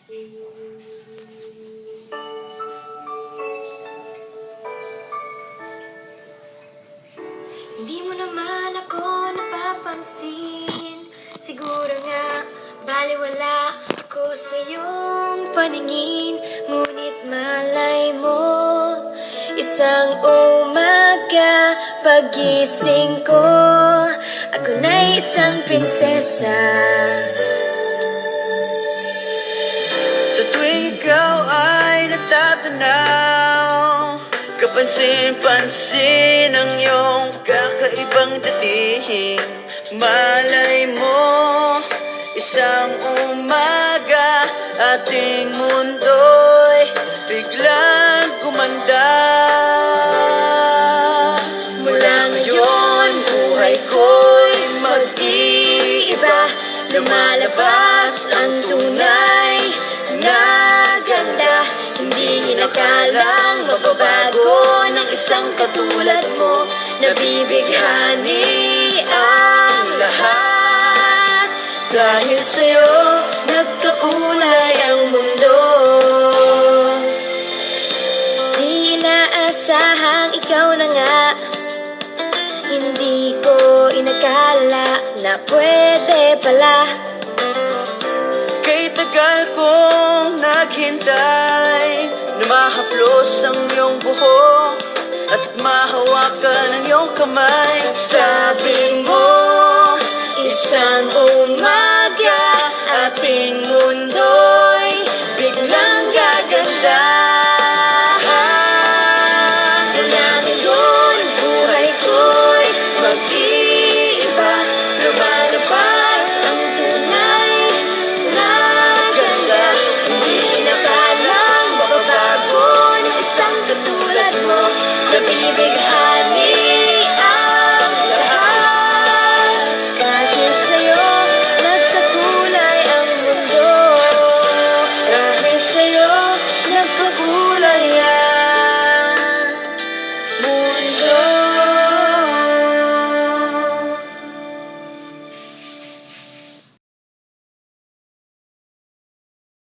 Hindi mo naman ako napapansin. Siguro nga, baliwala ako sa iyong paningin. Ngunit malay mo, isang umaga pagising ko, ako na'y isang prinsesa. Sa tuwing ikaw ay natatanaw, kapansin-pansin ang iyong kakaibang dating. Malay mo, isang umaga ating mundo'y biglang gumanda. Mula ngayon, buhay ko'y mag-iiba. Lumalabas ang tunay na ganda. Hindi inakalang mababago ng isang katulad mo. Nabibighani ang lahat. Dahil sa'yo, nagkakulay ang mundo. Di inaasahang ikaw na nga, hindi ko inakala na pwede pala. Kay tagal kong naghintay na mahaplos ang iyong buhok at mahawakan ang iyong kamay. Sabi mo, isang umaga ating mundo'y biglang gaganda. Mula ngayon, buhay ko'y mag-iiba. Lumalabas ang tunay na ganda. Hindi nakalang mababago ng isang katulad mo. Nabibigha